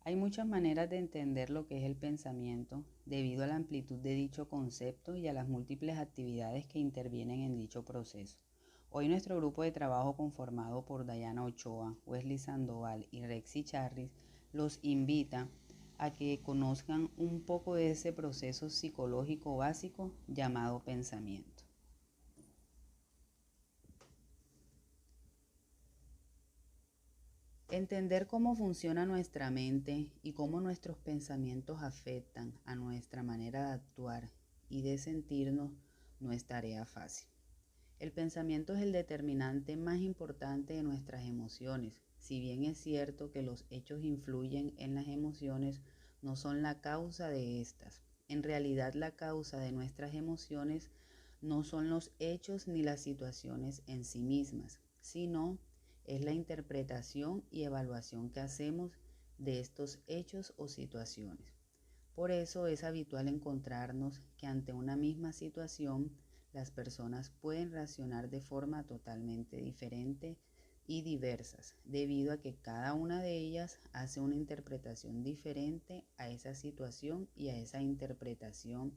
Hay muchas maneras de entender lo que es el pensamiento debido a la amplitud de dicho concepto y a las múltiples actividades que intervienen en dicho proceso. Hoy nuestro grupo de trabajo conformado por Dayana Ochoa, Wesley Sandoval y Rexy Charris los invita a que conozcan un poco de ese proceso psicológico básico llamado pensamiento. Entender cómo funciona nuestra mente y cómo nuestros pensamientos afectan a nuestra manera de actuar y de sentirnos no es tarea fácil. El pensamiento es el determinante más importante de nuestras emociones. Si bien es cierto que los hechos influyen en las emociones, no son la causa de estas. En realidad, la causa de nuestras emociones no son los hechos ni las situaciones en sí mismas, sino es la interpretación y evaluación que hacemos de estos hechos o situaciones. Por eso es habitual encontrarnos que ante una misma situación las personas pueden reaccionar de forma totalmente diferente y diversas, debido a que cada una de ellas hace una interpretación diferente a esa situación y a esa interpretación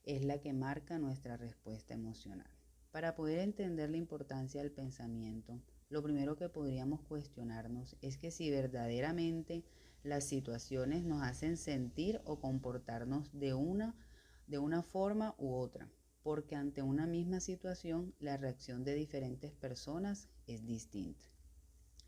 es la que marca nuestra respuesta emocional. Para poder entender la importancia del pensamiento, lo primero que podríamos cuestionarnos es que si verdaderamente las situaciones nos hacen sentir o comportarnos de una forma u otra, porque ante una misma situación la reacción de diferentes personas es distinta.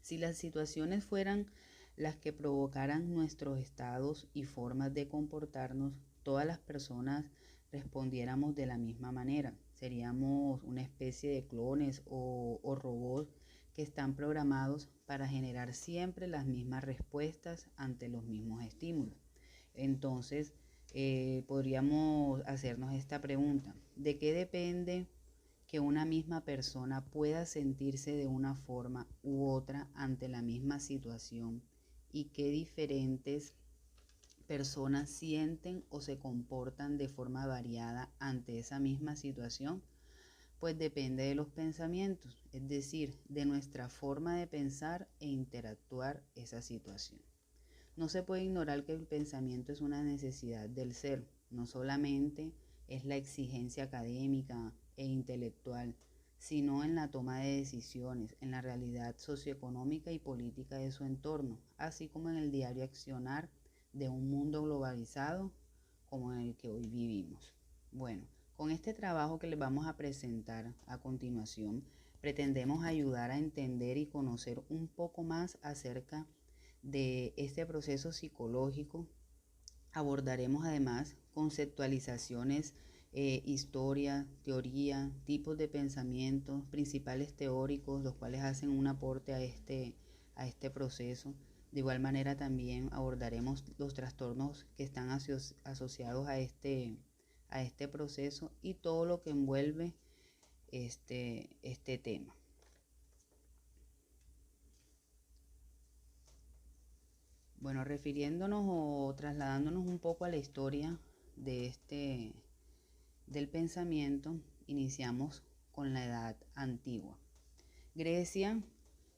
Si las situaciones fueran las que provocaran nuestros estados y formas de comportarnos, todas las personas respondiéramos de la misma manera. Seríamos una especie de clones o robots que están programados para generar siempre las mismas respuestas ante los mismos estímulos. Entonces, podríamos hacernos esta pregunta: ¿de qué depende que una misma persona pueda sentirse de una forma u otra ante la misma situación y qué diferentes personas sienten o se comportan de forma variada ante esa misma situación? Pues depende de los pensamientos, es decir, de nuestra forma de pensar e interactuar esa situación. No se puede ignorar que el pensamiento es una necesidad del ser, no solamente es la exigencia académica e intelectual, sino en la toma de decisiones, en la realidad socioeconómica y política de su entorno, así como en el diario accionar de un mundo globalizado como en el que hoy vivimos. Bueno, con este trabajo que les vamos a presentar a continuación, pretendemos ayudar a entender y conocer un poco más acerca de este proceso psicológico. Abordaremos además conceptualizaciones, historia, teoría, tipos de pensamientos, principales teóricos, los cuales hacen un aporte a este proceso. De igual manera también abordaremos los trastornos que están asociados a este proceso y todo lo que envuelve este tema. Bueno, refiriéndonos o trasladándonos un poco a la historia de del pensamiento, iniciamos con la Edad Antigua. Grecia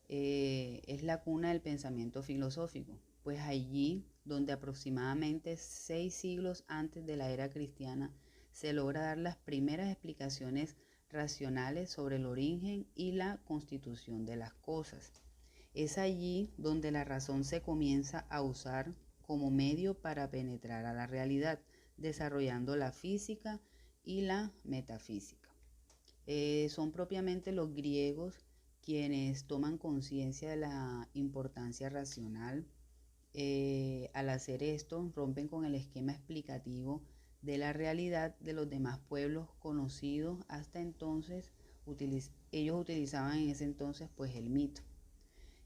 es la cuna del pensamiento filosófico, pues allí donde aproximadamente 6 siglos antes de la era cristiana se logra dar las primeras explicaciones racionales sobre el origen y la constitución de las cosas. Es allí donde la razón se comienza a usar como medio para penetrar a la realidad, desarrollando la física y la metafísica. Son propiamente los griegos quienes toman conciencia de la importancia racional. Al hacer esto, rompen con el esquema explicativo de la realidad de los demás pueblos conocidos hasta entonces. Ellos utilizaban en ese entonces pues el mito.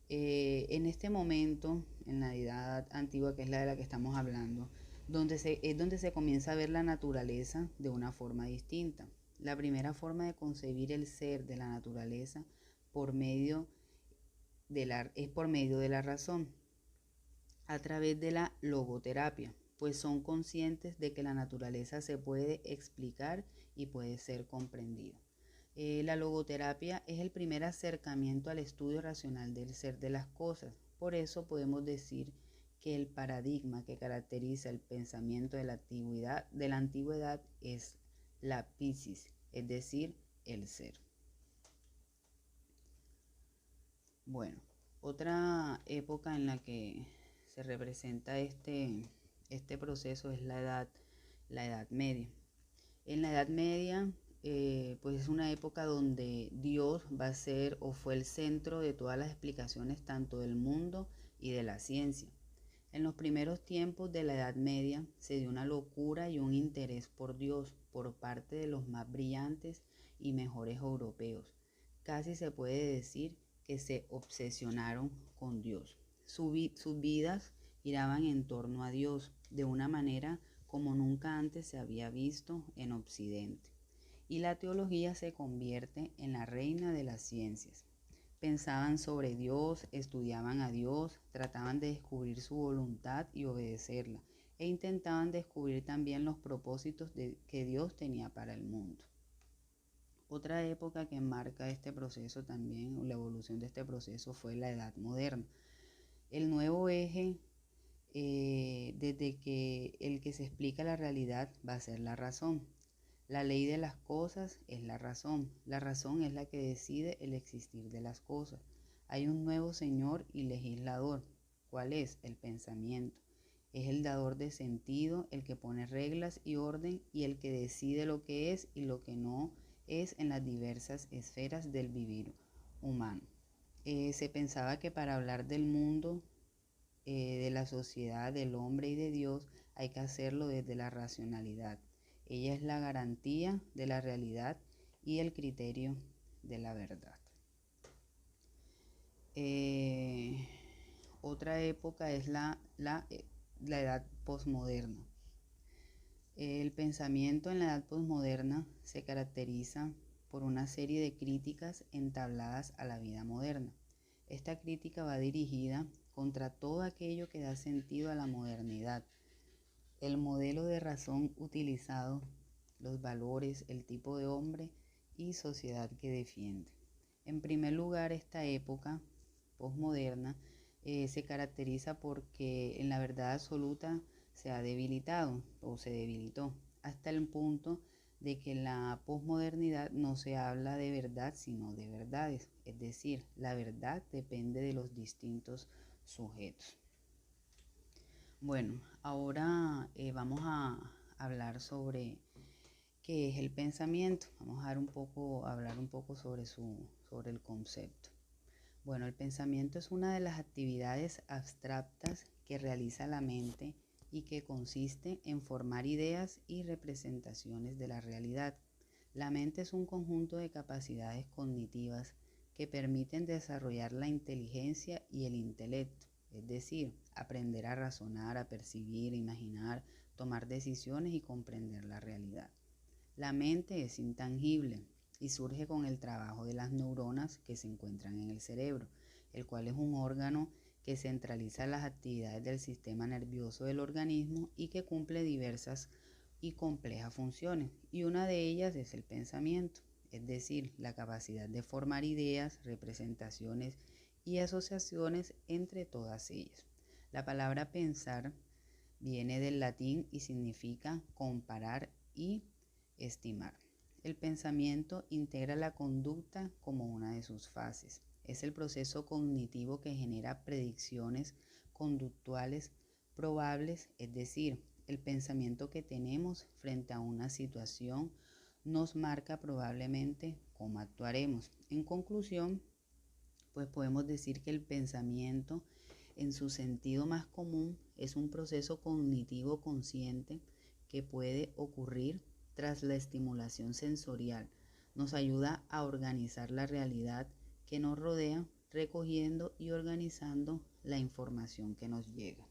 En este momento, en la Edad Antigua, que es la de la que estamos hablando, es donde se comienza a ver la naturaleza de una forma distinta. La primera forma de concebir el ser de la naturaleza es por medio de la razón, a través de la logoterapia, pues son conscientes de que la naturaleza se puede explicar y puede ser comprendida. La logoterapia es el primer acercamiento al estudio racional del ser de las cosas. Por eso podemos decir que el paradigma que caracteriza el pensamiento de la antigüedad es la psiquis, es decir, el ser. Bueno, otra época en la que se representa este proceso es la Edad Media. En la Edad Media, pues es una época donde Dios va a ser o fue el centro de todas las explicaciones tanto del mundo y de la ciencia. En los primeros tiempos de la Edad Media se dio una locura y un interés por Dios por parte de los más brillantes y mejores europeos. Casi se puede decir que se obsesionaron con Dios. Sus vidas giraban en torno a Dios de una manera como nunca antes se había visto en Occidente. Y la teología se convierte en la reina de las ciencias. Pensaban sobre Dios, estudiaban a Dios, trataban de descubrir su voluntad y obedecerla, e intentaban descubrir también los propósitos que Dios tenía para el mundo. Otra época que marca este proceso también, la evolución de este proceso, fue la Edad Moderna. El nuevo eje, desde que el que se explica la realidad va a ser la razón. La ley de las cosas es la razón. La razón es la que decide el existir de las cosas. Hay un nuevo señor y legislador. ¿Cuál es? El pensamiento. Es el dador de sentido, el que pone reglas y orden y el que decide lo que es y lo que no es en las diversas esferas del vivir humano. Se pensaba que para hablar del mundo, de la sociedad, del hombre y de Dios, hay que hacerlo desde la racionalidad. Ella es la garantía de la realidad y el criterio de la verdad. Otra época es la edad posmoderna. El pensamiento en la edad posmoderna se caracteriza por una serie de críticas entabladas a la vida moderna. Esta crítica va dirigida contra todo aquello que da sentido a la modernidad, el modelo de razón utilizado, los valores, el tipo de hombre y sociedad que defiende. En primer lugar, esta época posmoderna se caracteriza porque en la verdad absoluta se ha debilitado o se debilitó hasta el punto de que en la posmodernidad no se habla de verdad sino de verdades, es decir, la verdad depende de los distintos sujetos. Bueno, ahora vamos a hablar sobre qué es el pensamiento. Vamos a hablar un poco sobre el concepto. Bueno, el pensamiento es una de las actividades abstractas que realiza la mente y que consiste en formar ideas y representaciones de la realidad. La mente es un conjunto de capacidades cognitivas que permiten desarrollar la inteligencia y el intelecto, es decir, aprender a razonar, a percibir, imaginar, tomar decisiones y comprender la realidad. La mente es intangible y surge con el trabajo de las neuronas que se encuentran en el cerebro, el cual es un órgano que centraliza las actividades del sistema nervioso del organismo y que cumple diversas y complejas funciones, y una de ellas es el pensamiento, es decir, la capacidad de formar ideas, representaciones y asociaciones entre todas ellas. La palabra pensar viene del latín y significa comparar y estimar. El pensamiento integra la conducta como una de sus fases. Es el proceso cognitivo que genera predicciones conductuales probables, es decir, el pensamiento que tenemos frente a una situación nos marca probablemente cómo actuaremos. En conclusión, pues podemos decir que el pensamiento, en su sentido más común, es un proceso cognitivo consciente que puede ocurrir tras la estimulación sensorial. Nos ayuda a organizar la realidad que nos rodea, recogiendo y organizando la información que nos llega.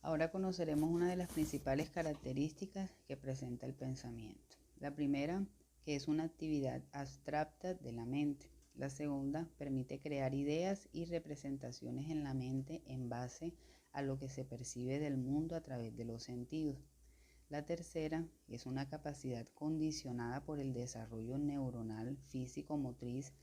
Ahora conoceremos una de las principales características que presenta el pensamiento. La primera, que es una actividad abstracta de la mente. La segunda, permite crear ideas y representaciones en la mente en base a lo que se percibe del mundo a través de los sentidos. La tercera es una capacidad condicionada por el desarrollo neuronal, físico-motriz,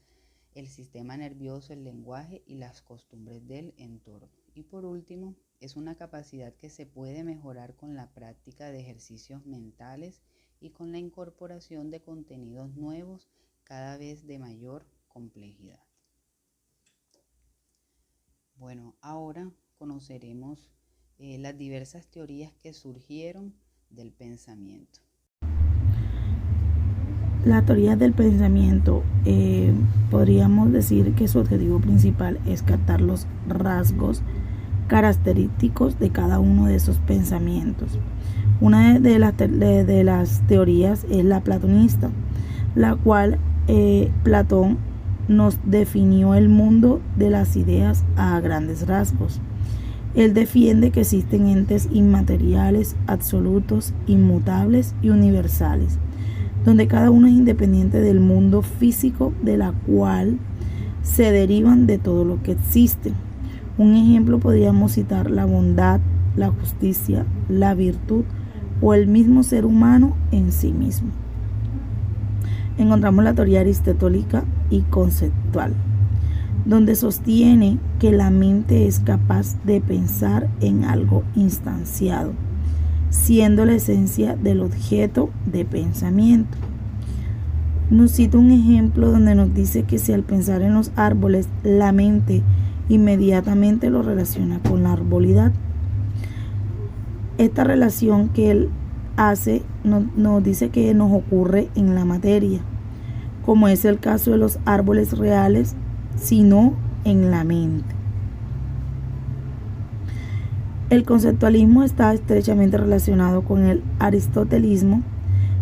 el sistema nervioso, el lenguaje y las costumbres del entorno. Y por último, es una capacidad que se puede mejorar con la práctica de ejercicios mentales y con la incorporación de contenidos nuevos cada vez de mayor complejidad. Bueno, ahora conoceremos las diversas teorías que surgieron del pensamiento. La teoría del pensamiento, podríamos decir que su objetivo principal es captar los rasgos característicos de cada uno de esos pensamientos. Una de las teorías es la platonista, la cual Platón nos definió el mundo de las ideas a grandes rasgos. Él defiende que existen entes inmateriales, absolutos, inmutables y universales, donde cada uno es independiente del mundo físico, de la cual se derivan de todo lo que existe. Un ejemplo podríamos citar la bondad, la justicia, la virtud o el mismo ser humano en sí mismo. Encontramos la teoría aristotélica y conceptual, donde sostiene que la mente es capaz de pensar en algo instanciado, siendo la esencia del objeto de pensamiento. Nos cita un ejemplo donde nos dice que si al pensar en los árboles, la mente inmediatamente lo relaciona con la arbolidad. Esta relación que él hace nos dice que nos ocurre en la materia, como es el caso de los árboles reales, sino en la mente. El conceptualismo está estrechamente relacionado con el aristotelismo,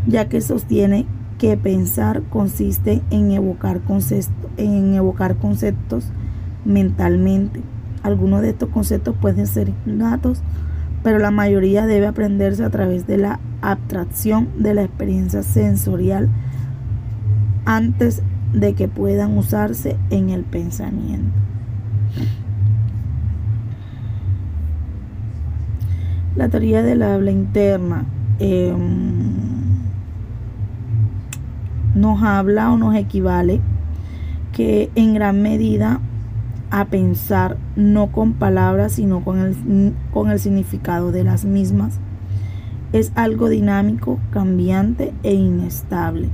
ya que sostiene que pensar consiste en evocar conceptos mentalmente. Algunos de estos conceptos pueden ser innatos, pero la mayoría debe aprenderse a través de la abstracción de la experiencia sensorial antes de que puedan usarse en el pensamiento. La teoría del habla interna nos habla o nos equivale que en gran medida a pensar no con palabras sino con el significado de las mismas. Es algo dinámico, cambiante e inestable,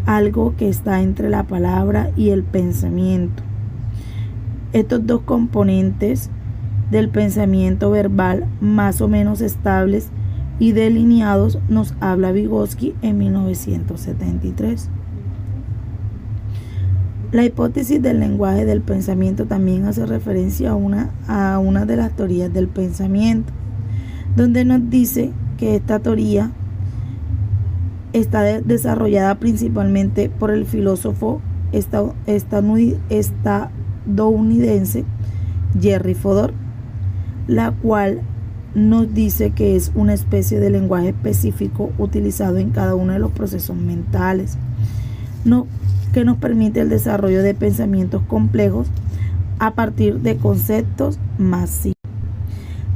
algo que está entre la palabra y el pensamiento. Estos dos componentes del pensamiento verbal más o menos estables y delineados nos habla Vygotsky en 1973. La hipótesis del lenguaje del pensamiento también hace referencia a una de las teorías del pensamiento, donde nos dice que esta teoría está desarrollada principalmente por el filósofo estadounidense Henry Fodor, la cual nos dice que es una especie de lenguaje específico utilizado en cada uno de los procesos mentales, que nos permite el desarrollo de pensamientos complejos a partir de conceptos más simples.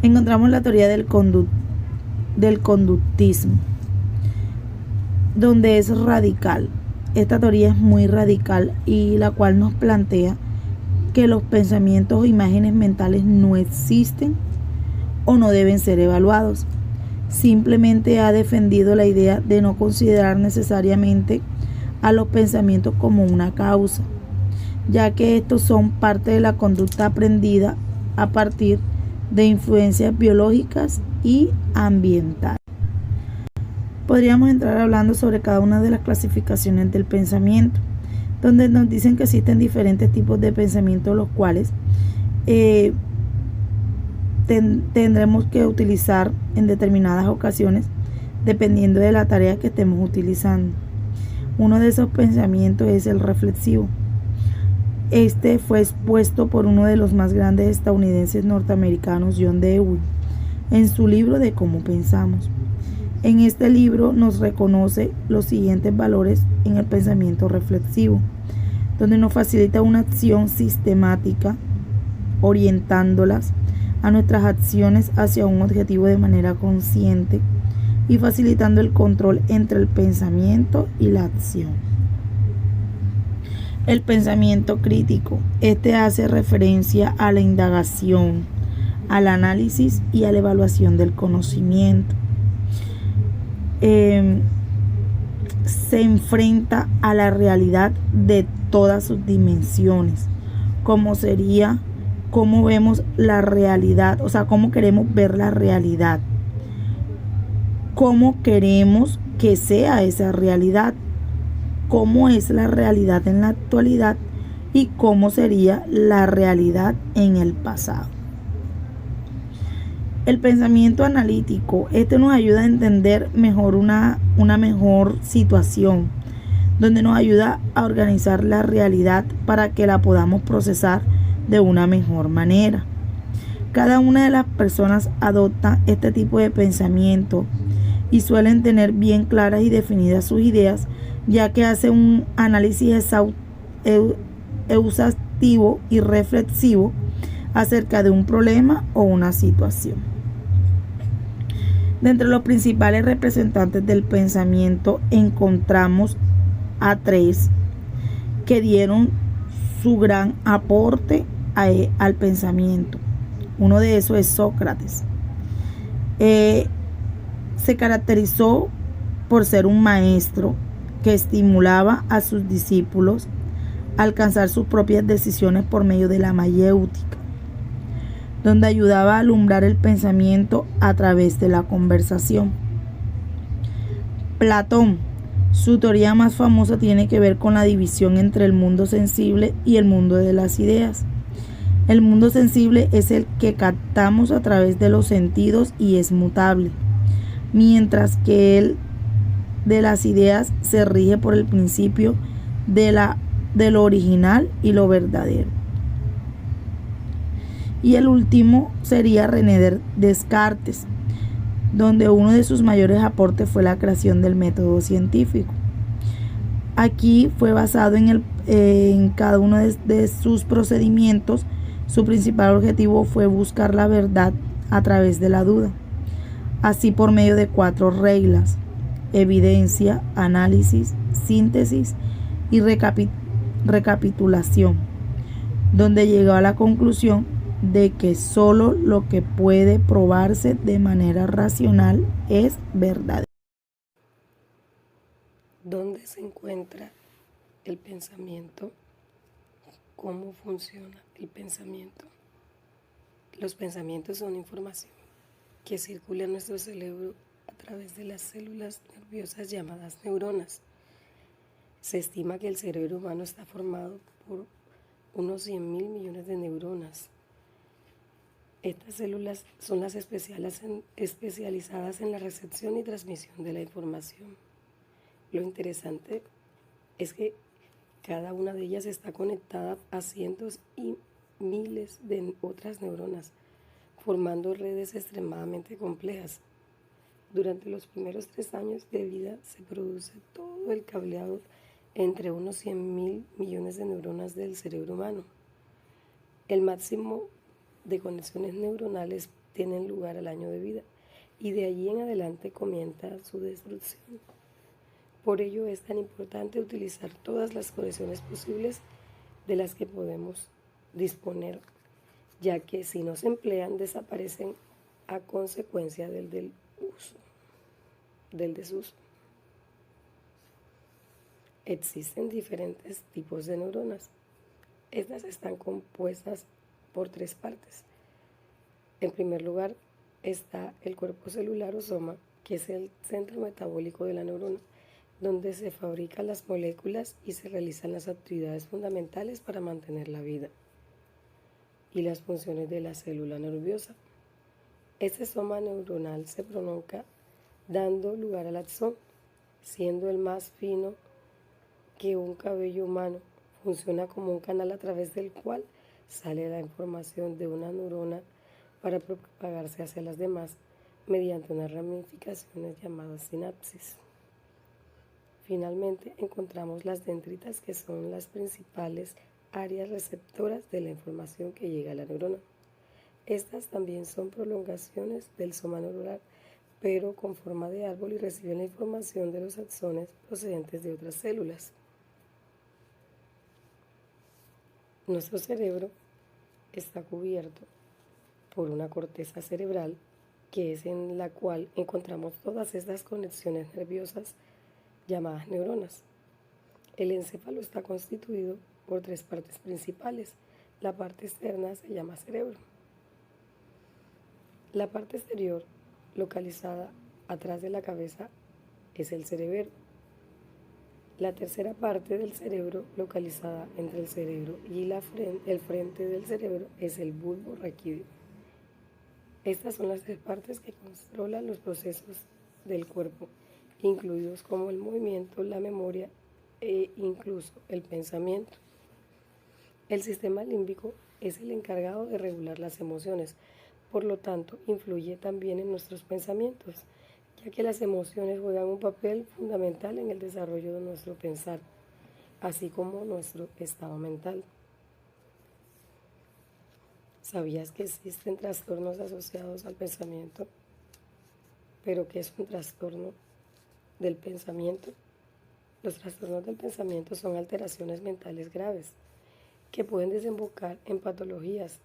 Encontramos la teoría del conductismo, donde es radical. Esta teoría es muy radical y la cual nos plantea que los pensamientos o imágenes mentales no existen o no deben ser evaluados. Simplemente ha defendido la idea de no considerar necesariamente a los pensamientos como una causa, ya que estos son parte de la conducta aprendida a partir de influencias biológicas y ambientales. Podríamos entrar hablando sobre cada una de las clasificaciones del pensamiento, donde nos dicen que existen diferentes tipos de pensamiento, los cuales tendremos que utilizar en determinadas ocasiones dependiendo de la tarea que estemos utilizando. Uno de esos pensamientos es el reflexivo. Este fue expuesto por uno de los más grandes estadounidenses norteamericanos, John Dewey, en su libro de Cómo pensamos. En este libro nos reconoce los siguientes valores en el pensamiento reflexivo, donde nos facilita una acción sistemática, orientándolas a nuestras acciones hacia un objetivo de manera consciente, y facilitando el control entre el pensamiento y la acción. El pensamiento crítico. Este hace referencia a la indagación, al análisis y a la evaluación del conocimiento. Se enfrenta a la realidad de todas sus dimensiones, como sería cómo vemos la realidad, o sea, cómo queremos ver la realidad, cómo queremos que sea esa realidad, cómo es la realidad en la actualidad y cómo sería la realidad en el pasado. El pensamiento analítico, este nos ayuda a entender mejor una mejor situación, donde nos ayuda a organizar la realidad para que la podamos procesar de una mejor manera. Cada una de las personas adopta este tipo de pensamiento y suelen tener bien claras y definidas sus ideas, ya que hace un análisis exhaustivo y reflexivo acerca de un problema o una situación. De entre los principales representantes del pensamiento encontramos a tres que dieron su gran aporte al pensamiento. Uno de esos es Sócrates. Se caracterizó por ser un maestro que estimulaba a sus discípulos a alcanzar sus propias decisiones por medio de la mayéutica, donde ayudaba a alumbrar el pensamiento a través de la conversación. Platón, su teoría más famosa tiene que ver con la división entre el mundo sensible y el mundo de las ideas. El mundo sensible es el que captamos a través de los sentidos y es mutable, mientras que el de las ideas se rige por el principio de lo original y lo verdadero. Y el último sería René Descartes, donde uno de sus mayores aportes fue la creación del método científico. Aquí fue basado en cada uno de sus procedimientos. Su principal objetivo fue buscar la verdad a través de la duda, así por medio de 4 reglas: evidencia, análisis, síntesis y recapitulación, donde llegó a la conclusión de que solo lo que puede probarse de manera racional es verdadero. ¿Dónde se encuentra el pensamiento? ¿Cómo funciona el pensamiento? Los pensamientos son información que circula en nuestro cerebro a través de las células nerviosas llamadas neuronas. Se estima que el cerebro humano está formado por unos 100.000 millones de neuronas. Estas células son las especializadas en la recepción y transmisión de la información. Lo interesante es que cada una de ellas está conectada a cientos y miles de otras neuronas, formando redes extremadamente complejas. Durante los primeros 3 años de vida se produce todo el cableado entre unos 100.000 millones de neuronas del cerebro humano. El máximo de conexiones neuronales tienen lugar al año de vida y de allí en adelante comienza su destrucción. Por ello es tan importante utilizar todas las conexiones posibles de las que podemos disponer, ya que si no se emplean desaparecen a consecuencia del desuso. Existen diferentes tipos de neuronas. Estas están compuestas por 3 partes. En primer lugar está el cuerpo celular o soma, que es el centro metabólico de la neurona, donde se fabrican las moléculas y se realizan las actividades fundamentales para mantener la vida y las funciones de la célula nerviosa. Este soma neuronal se prolonga dando lugar al axón, siendo el más fino que un cabello humano. Funciona como un canal a través del cual sale la información de una neurona para propagarse hacia las demás mediante unas ramificaciones llamadas sinapsis. Finalmente encontramos las dendritas, que son las principales áreas receptoras de la información que llega a la neurona. Estas también son prolongaciones del soma neuronal, pero con forma de árbol y reciben la información de los axones procedentes de otras células. Nuestro cerebro está cubierto por una corteza cerebral, que es en la cual encontramos todas estas conexiones nerviosas llamadas neuronas. El encéfalo está constituido por 3 partes principales. La parte externa se llama cerebro. La parte exterior, localizada atrás de la cabeza, es el cerebelo. La tercera parte del cerebro, localizada entre el cerebro y el frente del cerebro, es el bulbo raquídeo. Estas son las 3 partes que controlan los procesos del cuerpo, incluidos como el movimiento, la memoria e incluso el pensamiento. El sistema límbico es el encargado de regular las emociones, por lo tanto, influye también en nuestros pensamientos, ya que las emociones juegan un papel fundamental en el desarrollo de nuestro pensar, así como nuestro estado mental. ¿Sabías que existen trastornos asociados al pensamiento? ¿Pero qué es un trastorno del pensamiento? Los trastornos del pensamiento son alteraciones mentales graves que pueden desembocar en patologías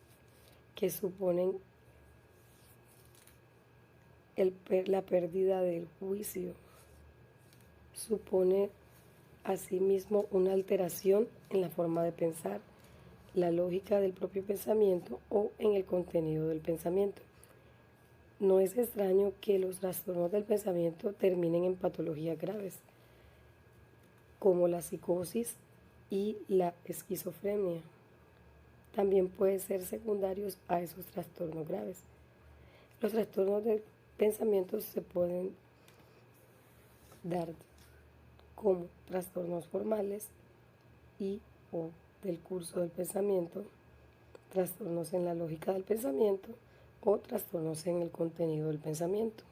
que suponen la pérdida del juicio. Supone asimismo una alteración en la forma de pensar, la lógica del propio pensamiento o en el contenido del pensamiento. No es extraño que los trastornos del pensamiento terminen en patologías graves, como la psicosis y la esquizofrenia. También pueden ser secundarios a esos trastornos graves. Los trastornos del pensamiento se pueden dar como trastornos formales y o del curso del pensamiento, trastornos en la lógica del pensamiento o trastornos en el contenido del pensamiento.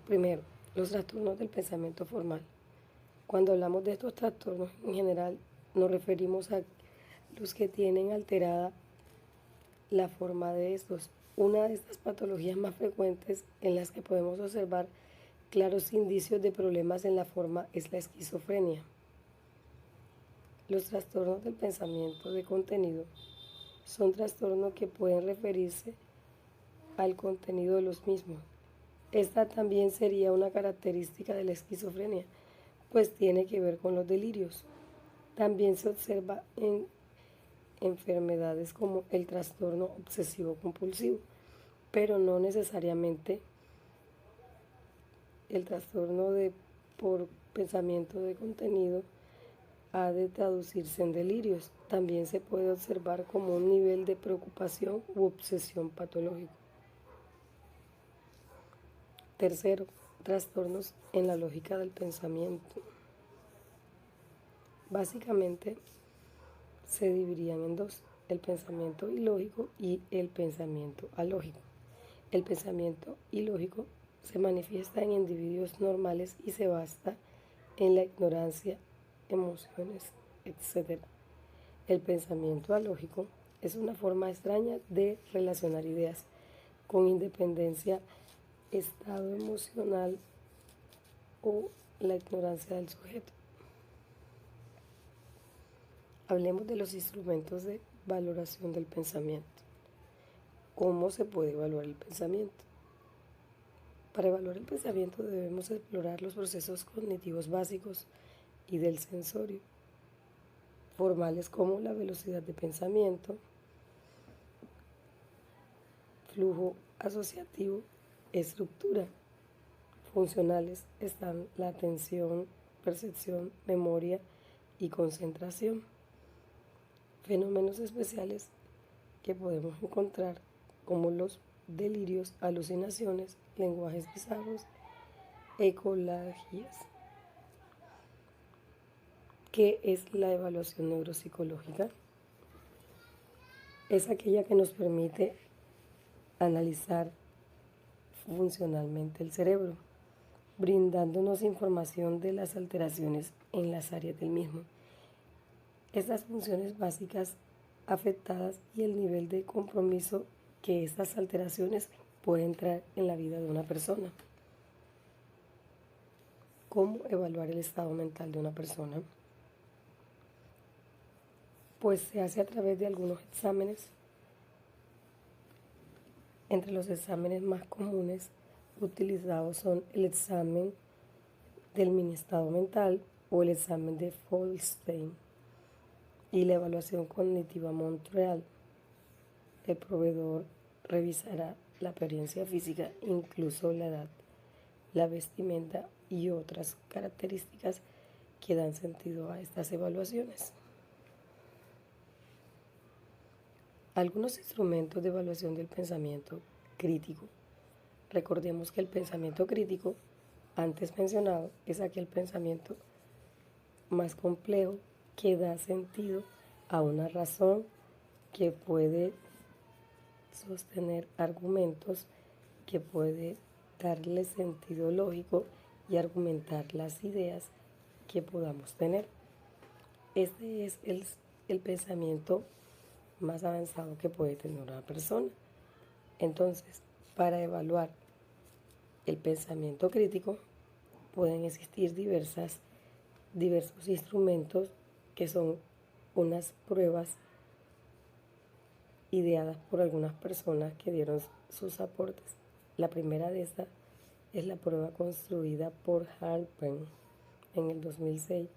Primero, los trastornos del pensamiento formal. Cuando hablamos de estos trastornos, en general nos referimos a los que tienen alterada la forma de estos. Una de estas patologías más frecuentes en las que podemos observar claros indicios de problemas en la forma es la esquizofrenia. Los trastornos del pensamiento de contenido son trastornos que pueden referirse al contenido de los mismos. Esta también sería una característica de la esquizofrenia, pues tiene que ver con los delirios. También se observa en enfermedades como el trastorno obsesivo-compulsivo, pero no necesariamente el trastorno por pensamiento de contenido ha de traducirse en delirios. También se puede observar como un nivel de preocupación u obsesión patológico. Tercero, trastornos en la lógica del pensamiento. Básicamente se dividirían en 2, el pensamiento ilógico y el pensamiento alógico. El pensamiento ilógico se manifiesta en individuos normales y se basa en la ignorancia, emociones, etc. El pensamiento alógico es una forma extraña de relacionar ideas con independencia, estado emocional o la ignorancia del sujeto. Hablemos de los instrumentos de valoración del pensamiento. ¿Cómo se puede evaluar el pensamiento? Para evaluar el pensamiento debemos explorar los procesos cognitivos básicos y del sensorio, formales como la velocidad de pensamiento, flujo asociativo, estructura. Funcionales están la atención, percepción, memoria y concentración. Fenómenos especiales que podemos encontrar como los delirios, alucinaciones, lenguajes bizarros, ecolagias. ¿Qué es la evaluación neuropsicológica? Es aquella que nos permite analizar funcionalmente el cerebro, brindándonos información de las alteraciones en las áreas del mismo. Estas funciones básicas afectadas y el nivel de compromiso que estas alteraciones puede entrar en la vida de una persona. ¿Cómo evaluar el estado mental de una persona? Pues se hace a través de algunos exámenes. Entre los exámenes más comunes utilizados son el examen del mini estado mental o el examen de Goldstein y la evaluación cognitiva Montreal. El proveedor revisará la apariencia física, incluso la edad, la vestimenta y otras características que dan sentido a estas evaluaciones. Algunos instrumentos de evaluación del pensamiento crítico. Recordemos que el pensamiento crítico, antes mencionado, es aquel pensamiento más complejo que da sentido a una razón, que puede sostener argumentos, que puede darle sentido lógico y argumentar las ideas que podamos tener. Este es el pensamiento más avanzado que puede tener una persona. Entonces, para evaluar el pensamiento crítico pueden existir diversos instrumentos que son unas pruebas ideadas por algunas personas que dieron sus aportes. La primera de estas es la prueba construida por Halpern en el 2006.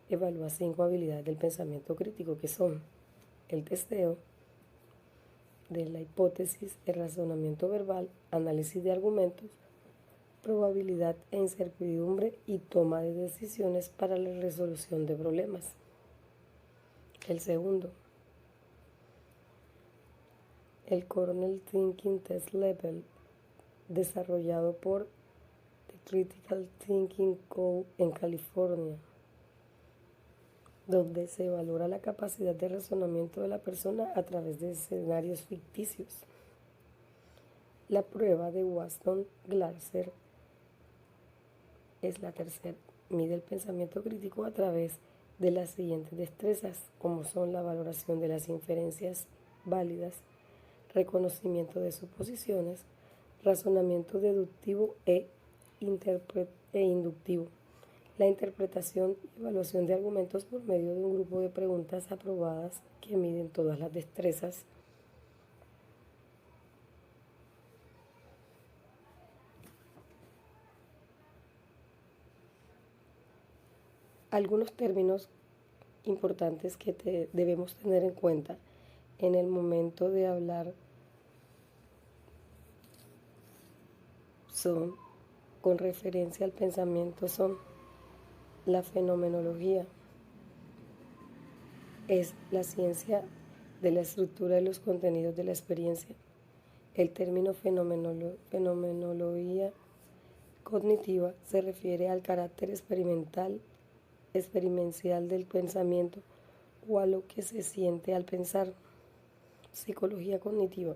Evalúa 5 habilidades del pensamiento crítico, que son el testeo de la hipótesis, el razonamiento verbal, análisis de argumentos, probabilidad e incertidumbre y toma de decisiones para la resolución de problemas. El segundo, el Cornell Thinking Test Level, desarrollado por The Critical Thinking Co. en California, donde se valora la capacidad de razonamiento de la persona a través de escenarios ficticios. La prueba de Watson-Glasser es la tercera. Mide el pensamiento crítico a través de las siguientes destrezas, como son la valoración de las inferencias válidas, reconocimiento de suposiciones, razonamiento deductivo e inductivo, la interpretación y evaluación de argumentos por medio de un grupo de preguntas aprobadas que miden todas las destrezas. Algunos términos importantes que debemos tener en cuenta en el momento de hablar son, con referencia al pensamiento, son la fenomenología. Es la ciencia de la estructura de los contenidos de la experiencia. El término fenomenología cognitiva se refiere al carácter experiencial del pensamiento o a lo que se siente al pensar. Psicología cognitiva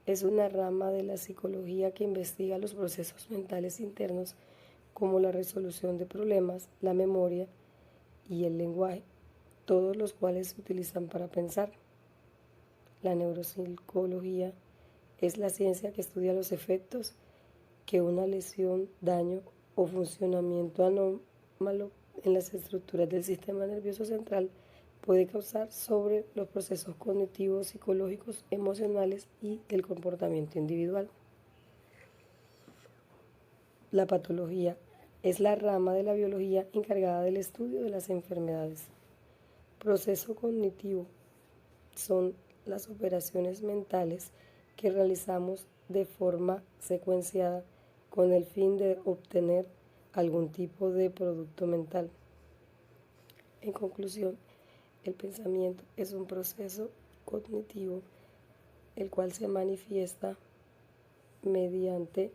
es una rama de la psicología que investiga los procesos mentales internos como la resolución de problemas, la memoria y el lenguaje, todos los cuales se utilizan para pensar. La neuropsicología es la ciencia que estudia los efectos que una lesión, daño o funcionamiento anómalo en las estructuras del sistema nervioso central puede causar sobre los procesos cognitivos, psicológicos, emocionales y del comportamiento individual. La patología es la rama de la biología encargada del estudio de las enfermedades. Proceso cognitivo son las operaciones mentales que realizamos de forma secuenciada con el fin de obtener algún tipo de producto mental. En conclusión, el pensamiento es un proceso cognitivo el cual se manifiesta mediante